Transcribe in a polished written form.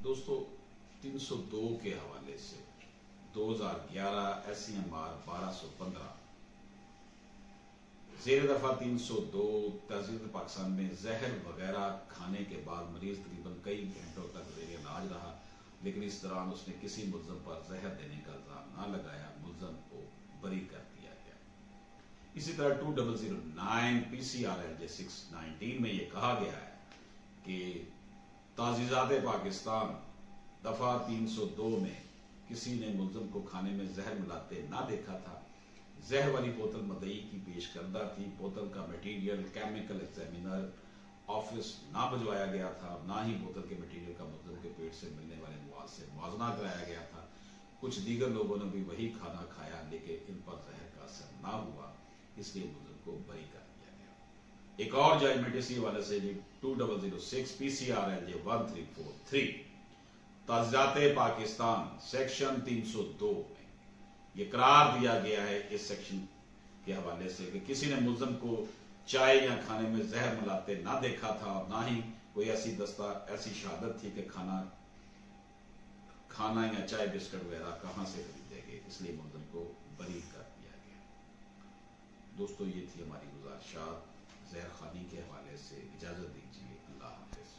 دوستو 302 کے حوالے سے 2011 SCMR 1215 زیر دفعہ 302 تہذیب پاکستان میں زہر وغیرہ کھانے کے بعد مریض تقریباً کئی گھنٹوں تک زیر علاج رہا، لیکن اس دوران اس نے کسی ملزم پر زہر دینے کا الزام نہ لگایا، ملزم کو بری کر دیا گیا۔ اسی طرح 2009 PCRLJ 619 میں یہ کہا گیا ہے کہ تعزیزات پاکستان دفعہ 302 میں کسی نے ملزم کو کھانے میں زہر ملاتے نہ دیکھا تھا۔ زہر والی بوتل مدعی کی پیش کردہ تھی، بوتل کا میٹیریل کیمیکل ایگزامینر آفس نہ بھجوایا گیا تھا، نہ ہی بوتل کے میٹیریل کا ملزم کے پیٹ سے ملنے والے مواد سے موازنہ کرایا گیا تھا۔ کچھ دیگر لوگوں نے بھی وہی کھانا کھایا، لیکن ان پر زہر کا اثر نہ ہوا، اس لیے ملزم کو بری کر دیا گیا۔ ایک اور ججمنٹ اسی والے سے 2006 PCRLJ 1343 تعزیزات پاکستان سیکشن 302 میں یہ قرار دیا گیا ہے اس سیکشن کے حوالے سے کہ کسی نے ملزم کو چائے یا کھانے میں زہر ملاتے نہ دیکھا تھا، اور نہ ہی کوئی ایسی شہادت تھی کہ کھانا یا چائے بسکٹ وغیرہ کہاں سے خریدے گئے، اس لیے ملزم کو بری کر دیا گیا۔ دوستو یہ تھی ہماری گزارشات زہر خوانی کے حوالے سے۔ اجازت دیجیے، اللہ حافظ۔